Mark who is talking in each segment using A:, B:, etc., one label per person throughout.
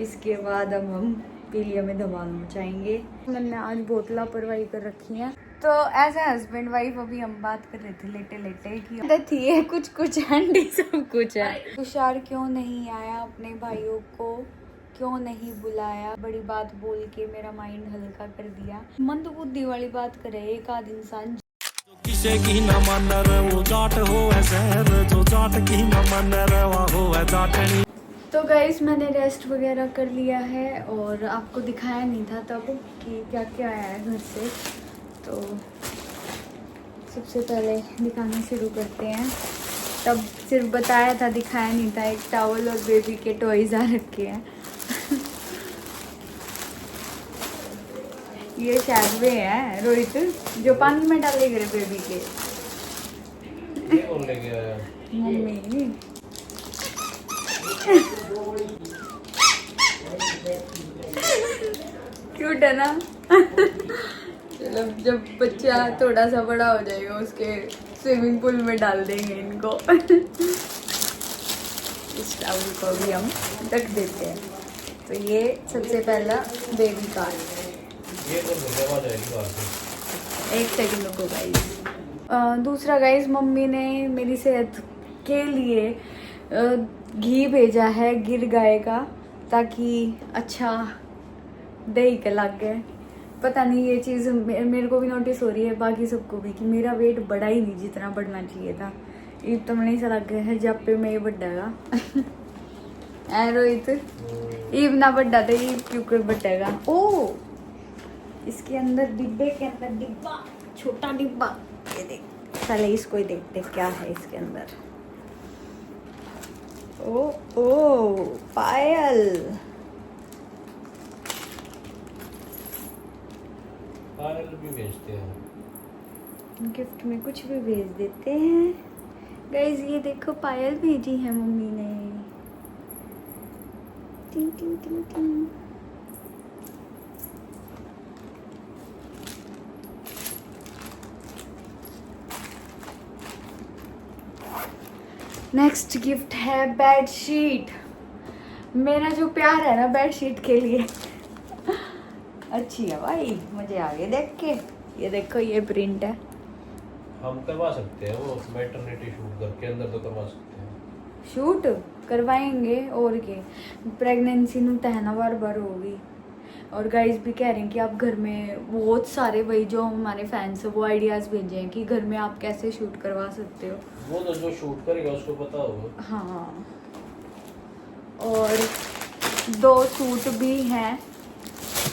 A: इसके बाद अब हम पीलिया में धमाल मचाएंगे। मैंने आज बहुत लापरवाही कर रखी है। तो एज ए हस्बैंड वाइफ अभी हम बात कर रहे थे लेटे लेटे कि थी ये कुछ कुछ हैंडी सब कुछ है। तुषार क्यों नहीं आया, अपने भाइयों को क्यों नहीं बुलाया, बड़ी बात बोल के मेरा माइंड हल्का कर दिया। मंदबुद्धि वाली बात करे एक आध इंसान।
B: किसे की न मन वो जाट हो शहर जो जाट की न मन हो जाटनी। तो
A: गाइस मैंने रेस्ट वगैरह कर लिया है और आपको दिखाया नहीं था तब कि क्या क्या आया है घर से। तो सबसे पहले दिखाना शुरू करते हैं। तब सिर्फ बताया था, दिखाया नहीं था। एक टॉवल और बेबी के टॉयज आ रखे हैं। ये शायद वे हैं रोहित जो पानी में डाले गए बेबी के। मम्मी क्यूट है ना। चलो जब बच्चा थोड़ा सा बड़ा हो जाएगा उसके स्विमिंग पूल में डाल देंगे इनको। इस टॉवल को भी हम रख देते हैं। तो ये सबसे पहला बेबी का एक सेकंड रुको गाइस। दूसरा गाइस मम्मी ने मेरी सेहत के लिए घी भेजा है गिर गाय का, ताकि अच्छा दही के लग गए। पता नहीं ये चीज़ मेरे को भी नोटिस हो रही है, बाकी सबको भी, कि मेरा वेट बढ़ा ही नहीं जितना बढ़ना चाहिए था। ईब तो मैंने ऐसा लग गया है जब पे मैं ये बढ़ेगा। ऐ रोहित ईब ना बढ़ा तो ईब क्यों कर बढ़ेगा। ओ इसके अंदर डिब्बे के अंदर डिब्बा, छोटा डिब्बा, ये देख। पहले इसको ही देखते क्या है इसके अंदर। ओ ओ पायल
B: भी भेजते हैं
A: गिफ्ट में, कुछ भी भेज देते हैं गाइज। ये देखो पायल भेजी है मम्मी ने। टिंग टिंग टिंग टिंग। नेक्स्ट गिफ्ट है बेडशीट। मेरा जो प्यार है ना बेडशीट के लिए अच्छी है भाई, मुझे आ गए देख के। ये देखो ये प्रिंट है।
B: हम करवा सकते हैं वो मैटरनिटी शूट घर के अंदर तो करवा सकते हैं।
A: शूट करवाएंगे और के प्रेगनेंसी में तहना बार होगी। और गाइस भी कह रहे हैं कि आप घर में बहुत सारे वही जो हमारे फैंस है वो आइडियाज़ भेजे हैं कि घर में आप कैसे शूट करवा सकते हो।
B: वो तो जो शूट करेगा उसको पता होगा।
A: हाँ और 2 सूट भी हैं।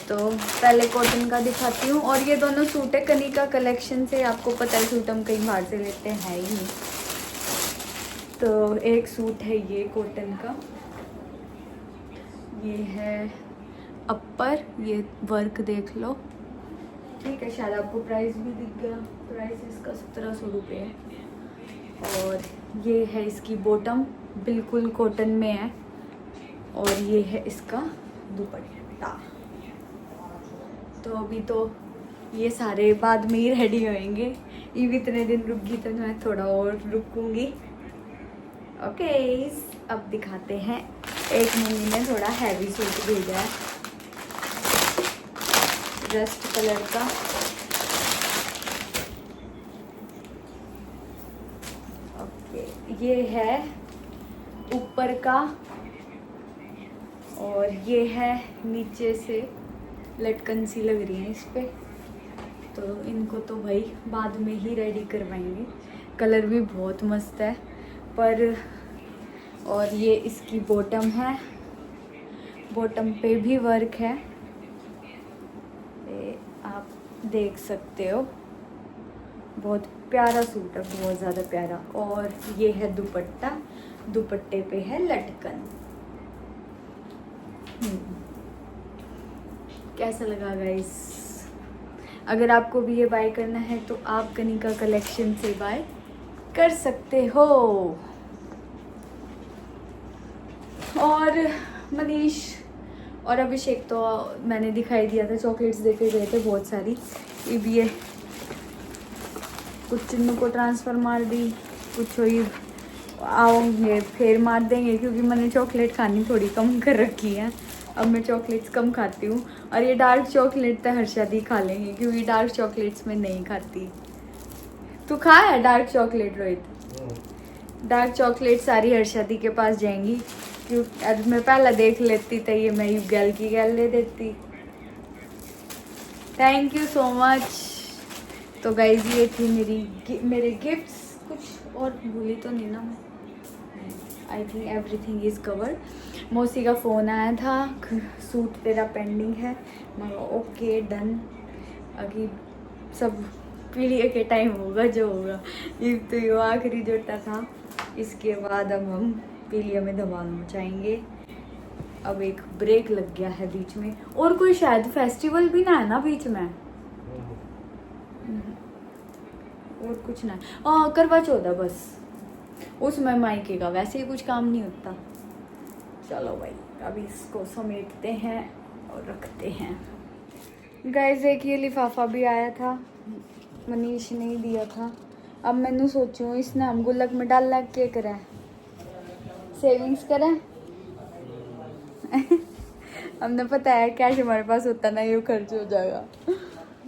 A: तो पहले कॉटन का दिखाती हूँ। और ये दोनों सूट है कनिका कलेक्शन से। आपको पता है सूट हम कहीं बाहर से लेते हैं ही नहीं। तो एक सूट है ये कॉटन का, ये है अपर, ये वर्क देख लो। ठीक है, शायद आपको प्राइस भी दिख गया। प्राइस इसका 1700 रुपये है। और ये है इसकी बॉटम, बिल्कुल कॉटन में है। और ये है इसका दुपट्टा। तो अभी तो ये सारे बाद में ही रेडी होएंगे। ये भी इतने दिन रुक गई तो मैं थोड़ा और रुकूंगी। ओके अब दिखाते हैं। एक मम्मी ने थोड़ा हैवी सूट भेजा है रस्ट कलर का। ओके ये है ऊपर का और ये है नीचे से लटकन सी लग रही है इस पे। तो इनको तो भाई बाद में ही रेडी करवाएंगे। कलर भी बहुत मस्त है पर। और ये इसकी बॉटम है, बॉटम पे भी वर्क है, ये आप देख सकते हो। बहुत प्यारा सूट है, बहुत ज़्यादा प्यारा। और ये है दुपट्टा, दुपट्टे पे है लटकन। कैसा लगा गाइस? अगर आपको भी ये बाय करना है तो आप कनिका कलेक्शन से बाय कर सकते हो। और मनीष और अभिषेक तो मैंने दिखाई दिया था, चॉकलेट्स देके गए थे बहुत सारी। ये भी है, कुछ चिन्नू को ट्रांसफ़र मार दी, कुछ हुई। आओगे फिर मार देंगे, क्योंकि मैंने चॉकलेट खानी थोड़ी कम कर रखी है। अब मैं चॉकलेट्स कम खाती हूँ, और ये डार्क चॉकलेट तो हर्षद ही खा लेंगे, क्योंकि डार्क चॉकलेट्स में नहीं खाती। तू खा है dark chocolate Rohit? Dark chocolate सारी हर्षदी के पास जाएंगी, क्योंकि आज मैं पहला देख लेती तो ये मैं गैल की गैल ले देती। Thank you so much. तो गाइज ये थी मेरे गिफ्ट्स। कुछ और भूली तो नहीं ना मैं? I think everything is covered. मौसी का फ़ोन आया था, सूट तेरा पेंडिंग है। मैं ओके डन, अभी सब पीढ़ी के टाइम होगा जो होगा। ये तो ये आखिरी जोटा था, इसके बाद अब हम पीलिया में धमाल मचाएंगे। अब एक ब्रेक लग गया है बीच में, और कोई शायद फेस्टिवल भी ना है ना बीच में, और कुछ ना। करवा चौथ बस, उसमें मायके का वैसे ही कुछ काम नहीं होता। चलो भाई अभी इसको समेटते हैं और रखते हैं। गाइस एक ये लिफाफा भी आया था, मनीष ने ही दिया था। अब मैंने सोचूं इसने हम गुल्लक में डाल ला के करें, सेविंग्स करें। हमने पता है कैश हमारे पास होता ना, ये खर्च हो जाएगा।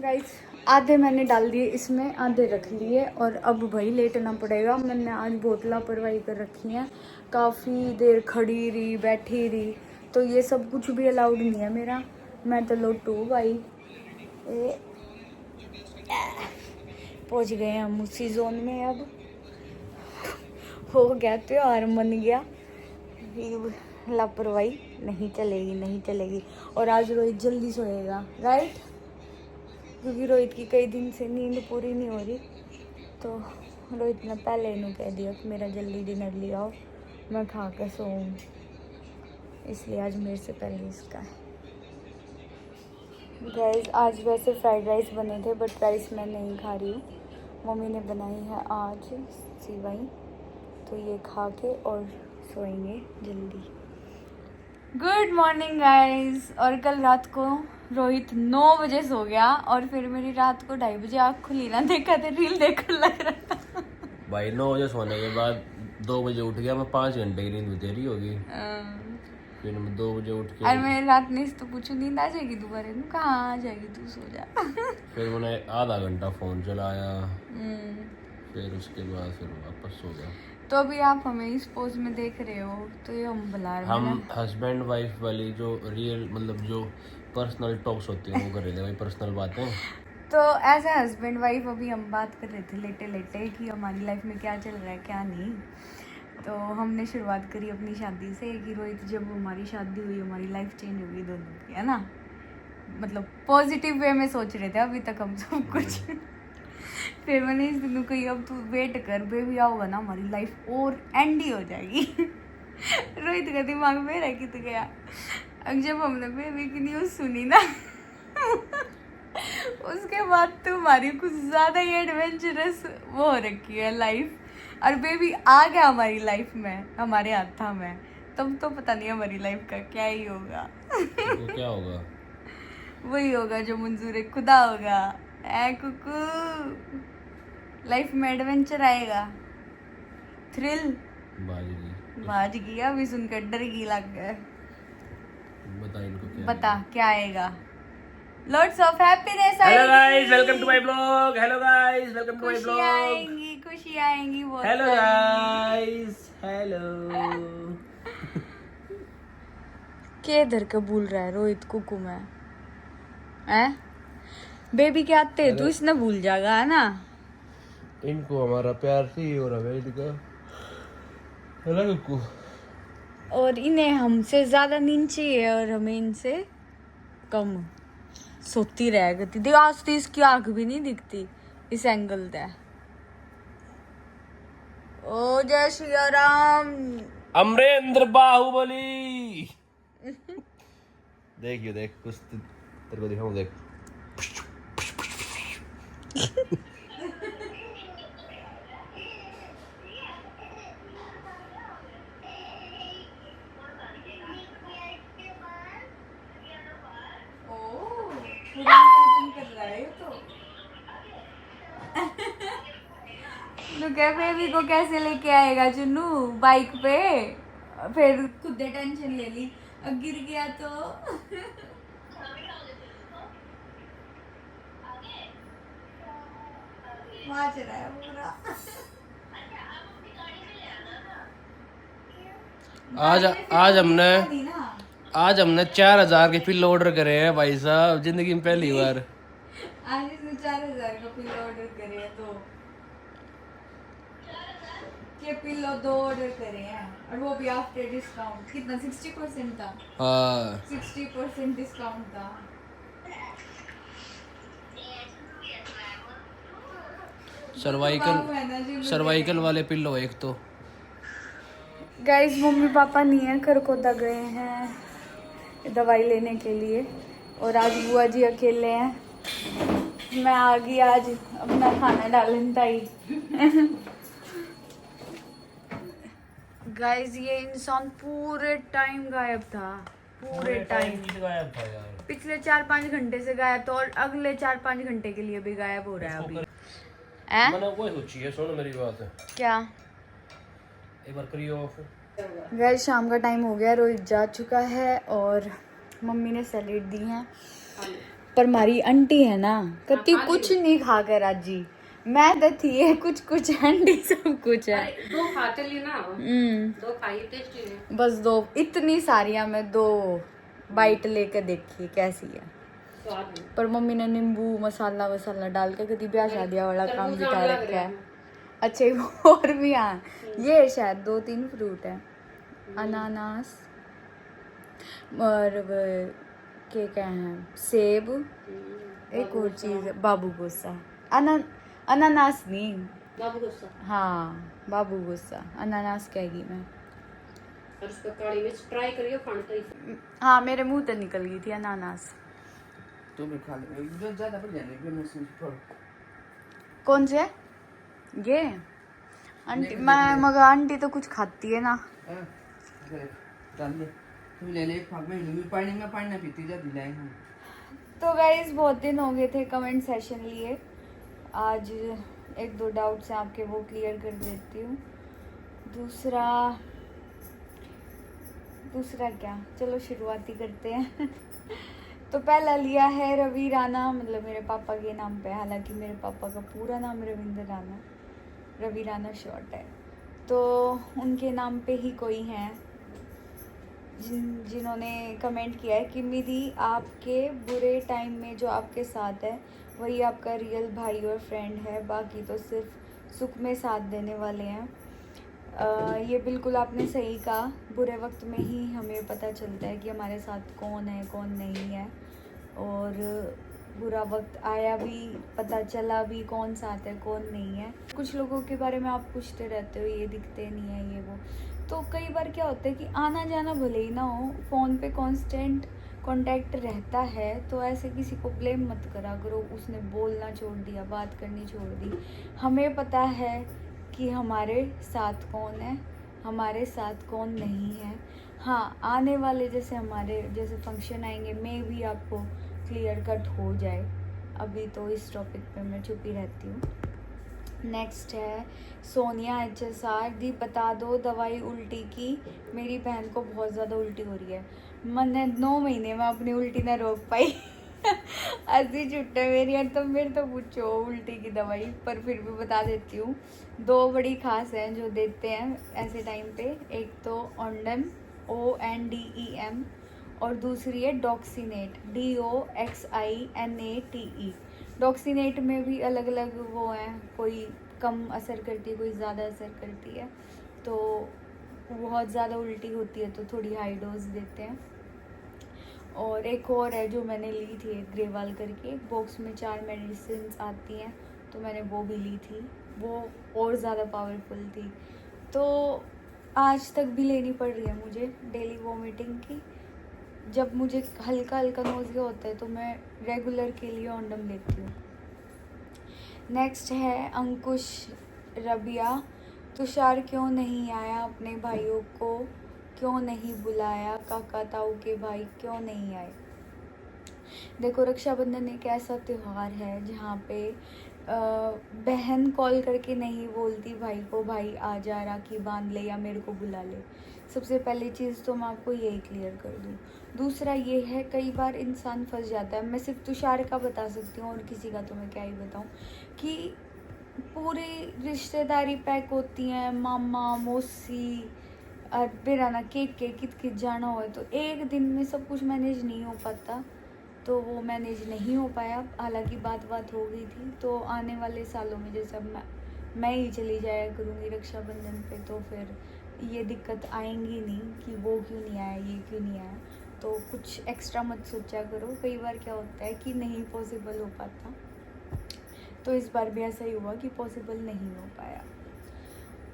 A: गाइस आधे मैंने डाल दिए इसमें, आधे रख लिए, और अब भाई लेटना पड़ेगा। मैंने आज बहुत लापरवाही कर रखी है, काफ़ी देर खड़ी रही बैठी रही, तो ये सब कुछ भी अलाउड नहीं है मेरा। मैं तो लोटू भाई। पहुंच गए हम उसी जोन में, अब हो गया त्योहार मन गया। लापरवाही नहीं चलेगी, नहीं चलेगी। और आज रोहित जल्दी सोएगा राइट, क्योंकि रोहित की कई दिन से नींद पूरी नहीं हो रही, तो रोहित ने पहले इन्हों कह दिया कि मेरा जल्दी डिनर ले आओ, मैं खा कर सोऊं, इसलिए आज मेरे से पहले इसका है। गाइस आज वैसे फ्राइड राइस बने थे, बट राइस मैं नहीं खा रही हूँ, मम्मी ने बनाई है आज सिवाई, तो ये खा के और सोएंगे जल्दी। Good morning guys. और कल रात को रोहित 9 बजे सो गया, और फिर मेरी रात को 2:30 बजे आँख खुली ना, देखा तो रील देखने लग रहा था
C: भाई 9 बजे सोने के बाद 2 बजे उठ गया मैं, 5 घंटे की नींद बतेरी होगी। फिर मैं 2 बजे उठ के,
A: और मैं रात में तो पूछू नींद आ जाएगी दोबारा, कहाँ आ जाएगी, तू सो जा।
C: फिर मैंने आधा घंटा फ़ोन चलाया, फिर उसके बाद फिर वापस सो गया।
A: तो अभी आप हमें इस पोज में देख रहे हो, तो ये हम बुला रहे हैं,
C: हम हस्बैंड वाइफ वाली जो रियल मतलब जो पर्सनल टॉक्स होती हैं वो कर रहे थे भाई, पर्सनल बातें।
A: तो एज ए हस्बैंड वाइफ अभी हम बात कर रहे थे लेटे लेटे कि हमारी लाइफ में क्या चल रहा है क्या नहीं। तो हमने शुरुआत करी अपनी शादी से कि रोहित जब हमारी शादी हुई हमारी लाइफ चेंज हो गई दोनों की, है ना, मतलब पॉजिटिव वे में सोच रहे थे अभी तक हम सब कुछ। फिर मैंने इस दिन कही अब तू वेट कर, बेबी आओगा ना हमारी लाइफ और एंड ही हो जाएगी। रोहित का दिमाग मेरा कित गया। अब जब हमने बेबी की न्यूज़ सुनी ना उसके बाद तुम्हारी कुछ ज़्यादा ही एडवेंचरस वो हो रखी है लाइफ, और बेबी आ गया हमारी लाइफ में, हमारे हाथा में, तब तो पता नहीं हमारी लाइफ का क्या ही होगा।
C: तो क्या होगा?
A: वही होगा जो मंजूर खुदा होगा। ऐ कुकू, लाइफ में एडवेंचर आएगा, थ्रिल। बाज गया अभी सुनकर, डर गई लग गया।
C: बता इनको क्या
A: बता क्या आएगा। Lots of happiness.
C: Hello guys, welcome to my blog. Hello guys, welcome to my blog.
A: खुशी आएंगी बहुत।
C: Hello guys, hello.
A: के इधर के भूल रहा है रोहित कुकू में, हैं? बेबी के आते तू इसने भूल जाएगा, है ना।
C: इनको हमारा प्यार चाहिए और हमें इनका, है ना कुकू।
A: और इन्हें हमसे ज्यादा नींद चाहिए और हमें इनसे कम। सोती रह गई देख, आज तो इसकी आंख भी नहीं दिखती इस एंगल से। ओ जय श्री राम।
C: अमरेंद्र बाहुबली। देखियो देख, कुछ तेरे को दिखाऊं, देख।
A: तो क्या बेबी को कैसे लेके आएगा चुन्नू बाइक पे, फिर खुद ही टेंशन ले ली, अब गिर गया तो नाच रहा है पूरा।
C: आज हमने 4000 के पिल्लो ऑर्डर करे हैं भाई साहब, जिंदगी में पहली बार।
A: आज इसने 4000 का पिल्लो ऑर्डर करे हैं, पिल्लो 2 ऑर्डर करे हैं, और वो भी आफ्टर डिस्काउंट। कितना 60% था?
C: हाँ
A: 60% डिस्काउंट था।
C: सर्वाइकल वाले पिल्लो एक तो।
A: गाइस मम्मी पापा नहीं है, खरखोदा गए हैं दवाई लेने के लिए, और आज बुआ जी अकेले हैं। मैं आ गई आज अपना खाना डालने ताई। गाइस ये इंसान पूरे टाइम गायब था, पूरे टाइम
C: गायब था यार।
A: पिछले 4-5 घंटे से गायब था, और अगले 4-5 घंटे के लिए भी गायब हो रहा है अभी।
C: मैंने वो सोची है, सुनो मेरी बात।
A: क्या?
C: एक बार करियो ऑफ।
A: गाइस शाम का टाइम हो गया, रोहित जा चुका है और मम्मी ने सैलेड दी है, पर हमारी आंटी है ना कति कुछ नहीं खा कर आज जी। मैं तो थी है कुछ आंटी सब कुछ है।
D: 2 खाते ली ना, 2 खाई टेस्टी है।
A: बस 2 इतनी सारियां, मैं 2 बाइट लेकर देखी कैसी है।
D: स्वाद है।
A: पर मम्मी ने नींबू मसाला वसाला डाल के कभी ब्याह शादियां वाला काम बिता रखा है। अच्छा और भी हाँ, ये शायद 2-3 फ्रूट है, अनानास और क्या है, सेब, एक और चीज बाबू गुस्सा, अनानास नहीं,
D: बाबू गुस्सा।
A: हाँ बाबू गुस्सा, अनानास कहेगी मैं।
D: और उसका काली मिर्च ट्राई करियो खाने तो।
A: हाँ मेरे मुंह से निकल गई थी अनानास।
E: तो भी खा ले, जो ज्यादा बढ़ जाने भी मैं थोड़ा।
A: कौन से? ये आंटी, मैं मगर आंटी तो कुछ खाती है ना।
E: डाल दे, तुम ले ले। फाग में पानी ना पीती जा दिलाए हम।
A: तो गाइस बहुत दिन हो गए थे कमेंट सेशन लिए, आज 1-2 डाउट्स हैं आपके, वो क्लियर कर देती हूँ। दूसरा क्या, चलो शुरुआती करते हैं। तो पहला लिया है रवि राणा, मतलब मेरे पापा के नाम पे, हालांकि मेरे पापा का पूरा नाम रविंद्र राणा, रवि राणा शॉर्ट है। तो उनके नाम पे ही कोई हैं जिन्होंने कमेंट किया है कि मिदी आपके बुरे टाइम में जो आपके साथ है वही आपका रियल भाई और फ्रेंड है, बाकी तो सिर्फ सुख में साथ देने वाले हैं। ये बिल्कुल आपने सही कहा, बुरे वक्त में ही हमें पता चलता है कि हमारे साथ कौन है कौन नहीं है, और बुरा वक्त आया भी पता चला भी कौन साथ है कौन नहीं है। कुछ लोगों के बारे में आप पूछते रहते हो, ये दिखते नहीं है ये वो, तो कई बार क्या होता है कि आना जाना भले ही ना हो, फ़ोन पे कांस्टेंट कांटेक्ट रहता है, तो ऐसे किसी को ब्लेम मत करा करो, उसने बोलना छोड़ दिया, बात करनी छोड़ दी। हमें पता है कि हमारे साथ कौन है, हमारे साथ कौन नहीं है। हाँ आने वाले हमारे जैसे फंक्शन आएंगे, मे भी आपको क्लियर कट हो जाए, अभी तो इस टॉपिक पे मैं चुप ही रहती हूँ। नेक्स्ट है सोनिया HSR, दी बता दो दवाई उल्टी की, मेरी बहन को बहुत ज़्यादा उल्टी हो रही है। मैंने 9 महीने में अपनी उल्टी ना रोक पाई। ऐसी छुट्टे मेरी है, तो मेरे तो पूछो उल्टी की दवाई, पर फिर भी बता देती हूँ। 2 बड़ी खास हैं जो देते हैं ऐसे टाइम पे, एक तो ONDEM ONDEM और दूसरी है डॉक्सीनेट DOXINATE। डॉक्सीनेट में भी अलग अलग वो हैं, कोई कम असर करती है कोई ज़्यादा असर करती है, तो बहुत ज़्यादा उल्टी होती है तो थोड़ी हाई डोज देते हैं। और एक और है जो मैंने ली थी, ग्रेवाल करके, बॉक्स में 4 मेडिसिन आती हैं, तो मैंने वो भी ली थी, वो और ज़्यादा पावरफुल थी, तो आज तक भी लेनी पड़ रही है मुझे डेली वॉमिटिंग की। जब मुझे हल्का हल्का नोज़िया होता है तो मैं रेगुलर के लिए ONDEM लेती हूँ। नेक्स्ट है अंकुश रबिया, तुषार क्यों नहीं आया, अपने भाइयों को क्यों नहीं बुलाया, काका ताऊ के भाई क्यों नहीं आए। देखो रक्षाबंधन एक ऐसा त्यौहार है जहाँ पे बहन कॉल करके नहीं बोलती भाई को भाई आ जा, राखी बांध ले या मेरे को बुला ले। सबसे पहली चीज़ तो मैं आपको यही क्लियर कर दूँ। दूसरा ये है, कई बार इंसान फंस जाता है, मैं सिर्फ तुषार का बता सकती हूँ और किसी का तो मैं क्या ही बताऊँ, कि पूरी रिश्तेदारी पैक होती हैं, मामा मौसी और बिराना केक के कित कित जाना हो, तो एक दिन में सब कुछ मैनेज नहीं हो पाता, तो वो मैनेज नहीं हो पाया। हालांकि बात हो गई थी, तो आने वाले सालों में जैसे अब मैं ही चली जाया करूँगी रक्षाबंधन पे, तो फिर ये दिक्कत आएंगी नहीं कि वो क्यों नहीं आया, ये क्यों नहीं आया। तो कुछ एक्स्ट्रा मत सोचा करो, कई बार क्या होता है कि नहीं पॉसिबल हो पाता, तो इस बार भी ऐसा ही हुआ कि पॉसिबल नहीं हो पाया।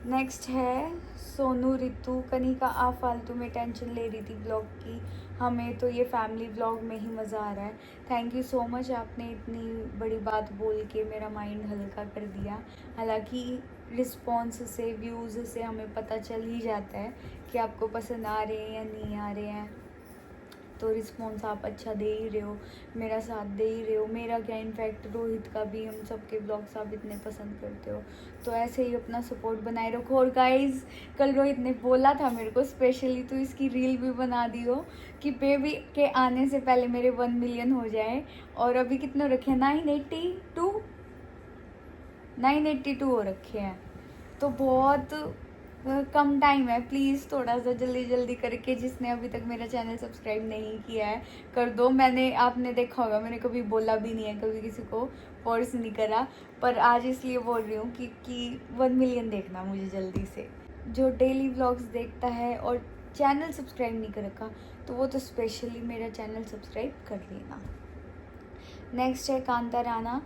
A: नेक्स्ट है सोनू रितु, कनिका आप फालतू में टेंशन ले रही थी ब्लॉग की, हमें तो ये फैमिली ब्लॉग में ही मज़ा आ रहा है। थैंक यू सो मच, आपने इतनी बड़ी बात बोल के मेरा माइंड हल्का कर दिया। हालांकि रिस्पॉन्स से, व्यूज़ से हमें पता चल ही जाता है कि आपको पसंद आ रहे हैं या नहीं आ रहे हैं, तो रिस्पॉन्स आप अच्छा दे ही रहे हो, मेरा साथ दे ही रहे हो। मेरा क्या, इनफैक्ट रोहित का भी, हम सबके ब्लॉग्स आप इतने पसंद करते हो, तो ऐसे ही अपना सपोर्ट बनाए रखो। और गाइस, कल रोहित ने बोला था मेरे को स्पेशली, तो इसकी रील भी बना दी हो कि बेबी के आने से पहले मेरे 1 मिलियन हो जाए। और अभी कितने रखे हैं, 982 हो रखे हैं, तो बहुत कम टाइम है। प्लीज़ थोड़ा सा जल्दी जल्दी करके, जिसने अभी तक मेरा चैनल सब्सक्राइब नहीं किया है कर दो। आपने देखा होगा, मैंने कभी बोला भी नहीं है, कभी किसी को फोर्स नहीं करा, पर आज इसलिए बोल रही हूँ कि 1 मिलियन देखना मुझे जल्दी से। जो डेली व्लॉग्स देखता है और चैनल सब्सक्राइब नहीं कर रखा, तो वो तो स्पेशली मेरा चैनल सब्सक्राइब कर लेना। नेक्स्ट है कांता राणा,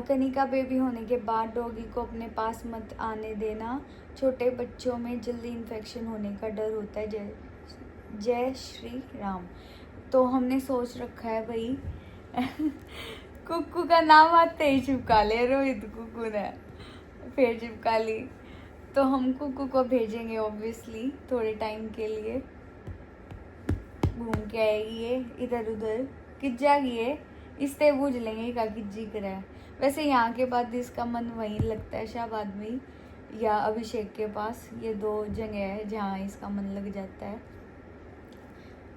A: कनिका बेबी होने के बाद डॉगी को अपने पास मत आने देना, छोटे बच्चों में जल्दी इन्फेक्शन होने का डर होता है। जय श्री राम। तो हमने सोच रखा है भाई कुक्कू का नाम आते ही चिपका ले, रोहित कुक्कू ने फिर चिपका ली, तो हम कुक्कू को भेजेंगे ऑब्वियसली थोड़े टाइम के लिए, घूम के आएगी ये इधर उधर, किस जाएगी ये, इससे पूछ लेंगे का किज्जी करा है। वैसे यहाँ के बाद इसका मन वहीं लगता है, शाहबाद में या अभिषेक के पास, ये 2 जगह है जहाँ इसका मन लग जाता है।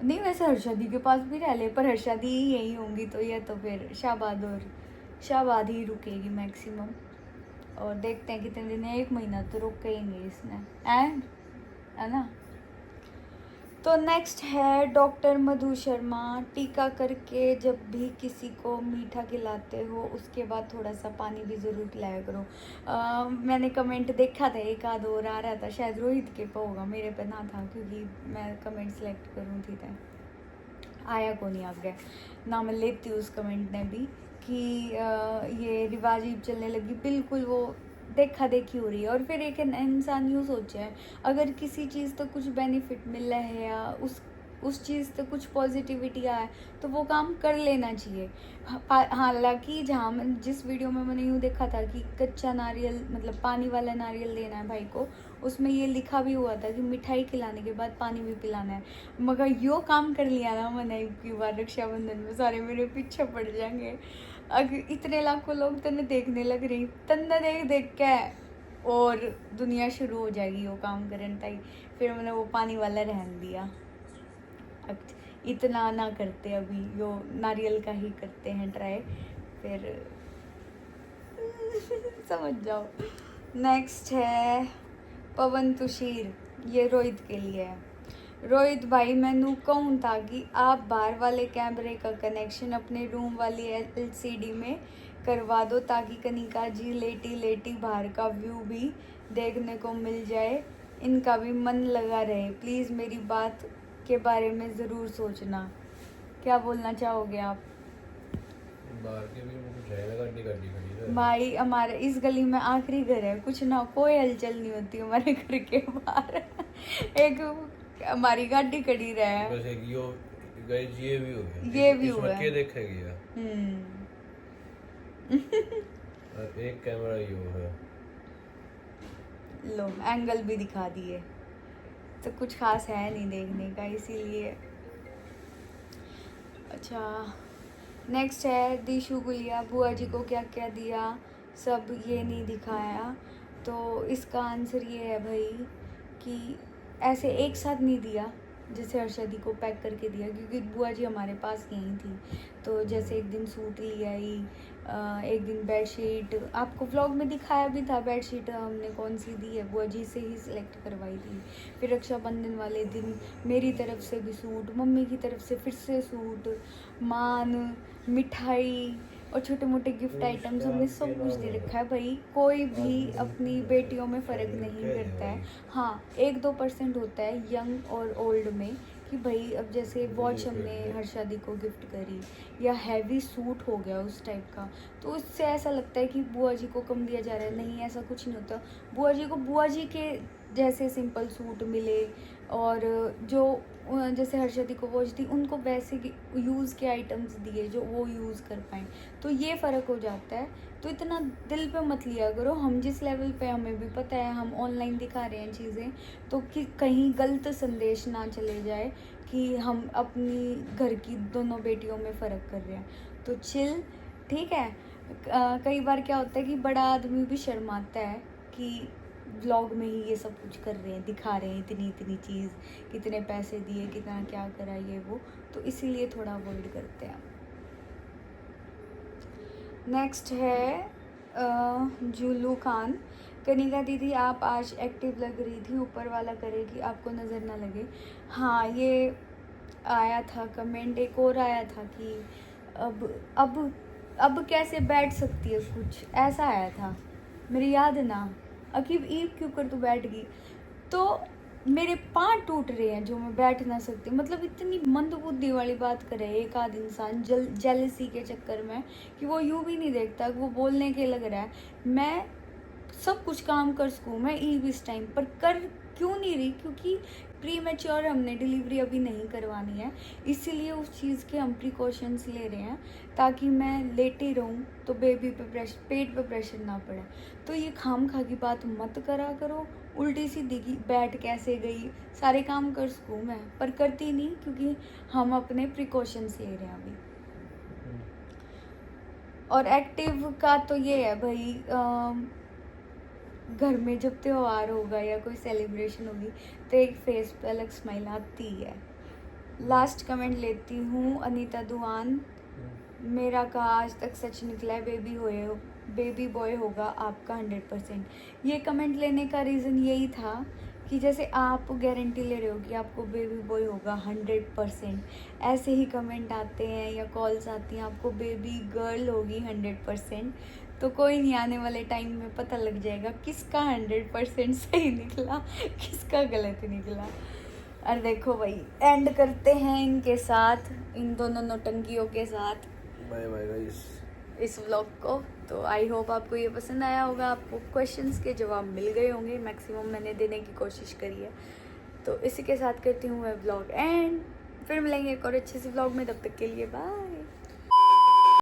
A: नहीं, वैसे हर्षदी के पास भी रह ले, पर हर्षदी ही यही होंगी, तो ये तो फिर शाहबाद ही रुकेगी मैक्सिमम। और देखते हैं कितने दिन, 1 महीना तो रुकेंगे इसने, है ना। तो नेक्स्ट है डॉक्टर मधु शर्मा, टीका करके जब भी किसी को मीठा खिलाते हो उसके बाद थोड़ा सा पानी भी ज़रूर खिलाया करो। मैंने कमेंट देखा था, एक आध और आ रहा था, शायद रोहित के पे होगा, मेरे पे ना था क्योंकि मैं कमेंट सेलेक्ट करूँ थी, आया को नहीं आगे ना, मैं लेती हूँ उस कमेंट ने भी कि ये रिवाज ही चलने लगी, बिल्कुल वो देखा देखी हो रही है। और फिर एक इंसान यूँ सोचे है, अगर किसी चीज़ तो कुछ बेनिफिट मिल रहा है या उस चीज़ से कुछ पॉजिटिविटी आए तो वो काम कर लेना चाहिए। हालांकि जहाँ जिस वीडियो में मैंने यूँ देखा था कि कच्चा नारियल मतलब पानी वाला नारियल देना है भाई को, उसमें ये लिखा भी हुआ था कि मिठाई खिलाने के बाद पानी भी पिलाना है। मगर यो काम कर लिया ना मैंने की बार रक्षाबंधन में, सारे मेरे पीछे पड़ जाएंगे। अगर इतने लाखों लोग तन्ने देखने लग रही, तन्ने देख देख के और दुनिया शुरू हो जाएगी वो काम करने तक। फिर मैंने वो पानी वाला रहन दिया, इतना ना करते, अभी यो नारियल का ही करते हैं ट्राई, फिर समझ जाओ। नेक्स्ट है पवन तुषीर, ये रोहित के लिए है। रोहित भाई मैंने कहूँ था कि आप बाहर वाले कैमरे का कनेक्शन अपने रूम वाली LCD में करवा दो ताकि कनिका जी लेटी लेटी बाहर का व्यू भी देखने को मिल जाए, इनका भी मन लगा रहे। प्लीज़ मेरी बात के बारे में ज़रूर सोचना। क्या बोलना चाहोगे आप?
C: बाहर के भी कुछ है, गाड़ी खड़ी है
A: भाई हमारे इस गली में आखिरी घर है, कुछ ना कोई हलचल नहीं होती हमारे घर के बाहर एक हमारी गाड़ी खड़ी रहे,
C: बस एक यो गाइस ये भी हो गया,
A: ये भी हुआ
C: है, देखा गया और एक कैमरा यो है,
A: लो एंगल भी दिखा दिए, तो कुछ खास है नहीं देखने का, इसीलिए। अच्छा नेक्स्ट है दीशु गुलिया, बुआ जी को क्या क्या दिया सब ये नहीं दिखाया। तो इसका आंसर ये है भाई कि ऐसे एक साथ नहीं दिया जैसे हर्षदी को पैक करके दिया, क्योंकि बुआ जी हमारे पास यहीं थी। तो जैसे एक दिन सूट ले आई, एक दिन बेडशीट, आपको व्लॉग में दिखाया भी था बेडशीट हमने कौन सी दी है, बुआ जी से ही सिलेक्ट करवाई थी। फिर रक्षाबंधन वाले दिन मेरी तरफ से भी सूट, मम्मी की तरफ से फिर से सूट, मान, मिठाई और छोटे मोटे गिफ्ट आइटम्स हमने सब कुछ दे रखा है भाई। कोई भी अपनी बेटियों में फ़र्क नहीं करता है। हाँ 1-2% होता है यंग और ओल्ड में कि भाई अब जैसे वॉच हमने हर्षदी को गिफ्ट करी या हैवी सूट हो गया उस टाइप का, तो उससे ऐसा लगता है कि बुआ जी को कम दिया जा रहा है। नहीं, ऐसा कुछ नहीं होता। बुआ जी को बुआ जी के जैसे सिंपल सूट मिले, और जो जैसे हर्षदी को वॉच दी उनको वैसे यूज़ के आइटम्स दिए जो वो यूज़ कर पाएँ, तो ये फ़र्क हो जाता है। तो इतना दिल पे मत लिया करो। हम जिस लेवल पे, हमें भी पता है हम ऑनलाइन दिखा रहे हैं चीज़ें, तो कि कहीं गलत संदेश ना चले जाए कि हम अपनी घर की दोनों बेटियों में फ़र्क कर रहे हैं। तो चिल, ठीक है। कई बार क्या होता है कि बड़ा आदमी भी शर्माता है कि व्लॉग में ही ये सब कुछ कर रहे हैं, दिखा रहे हैं इतनी इतनी चीज़, कितने पैसे दिए, कितना क्या करा, ये वो, तो इसीलिए थोड़ा अवॉइड करते हैं। नेक्स्ट है जुलू खान। कनिका दीदी आप आज एक्टिव लग रही थी, ऊपर वाला करे कि आपको नज़र ना लगे। हाँ, ये आया था कमेंट, एक और आया था कि अब कैसे बैठ सकती है, कुछ ऐसा आया था, मेरी याद है ना। अकीब ईद क्यों कर तू बैठ गई, तो मेरे पाँव टूट रहे हैं जो मैं बैठ ना सकती। मतलब इतनी मंदबुद्धि वाली बात करे एक आध इंसान जेलसी के चक्कर में कि वो यूँ भी नहीं देखता, वो बोलने के लग रहा है मैं सब कुछ काम कर सकूँ, मैं ईद इस टाइम पर कर क्यों नहीं रही, क्योंकि प्री मैच्योर हमने डिलीवरी अभी नहीं करवानी है, इसीलिए उस चीज़ के हम प्रिकॉशंस ले रहे हैं ताकि मैं लेटी रहूँ तो बेबी पे प्रेशर, पेट पे प्रेशर ना पड़े। तो ये खाम खा की बात मत करा करो, उल्टी सीधी की बैठ कैसे गई, सारे काम कर सकूँ मैं, पर करती नहीं क्योंकि हम अपने प्रिकॉशंस ले रहे हैं अभी। और एक्टिव का तो ये है भाई, घर में जब त्यौहार होगा या कोई सेलिब्रेशन होगी तो एक फेस पे अलग स्माइल आती है। लास्ट कमेंट लेती हूँ, अनीता दुआन। मेरा कहा आज तक सच निकला है, बेबी बॉय होगा आपका 100%। ये कमेंट लेने का रीज़न यही था कि जैसे आप गारंटी ले रहे हो कि आपको बेबी बॉय होगा 100%, ऐसे ही कमेंट आते हैं या कॉल्स आती हैं आपको बेबी गर्ल होगी 100%। तो कोई नहीं, आने वाले टाइम में पता लग जाएगा किसका 100% सही निकला, किसका गलत निकला। और देखो भाई, एंड करते हैं इनके साथ, इन दोनों नौटंकियों के साथ
C: बाय बाय गाइस
A: इस व्लॉग को। तो आई होप आपको ये पसंद आया होगा, आपको क्वेश्चंस के जवाब मिल गए होंगे, मैक्सिमम मैंने देने की कोशिश करी है। तो इसी के साथ करती हूँ मैं व्लॉग एंड, फिर मिलेंगे एक और अच्छे से व्लॉग में, तब तक के लिए बाय।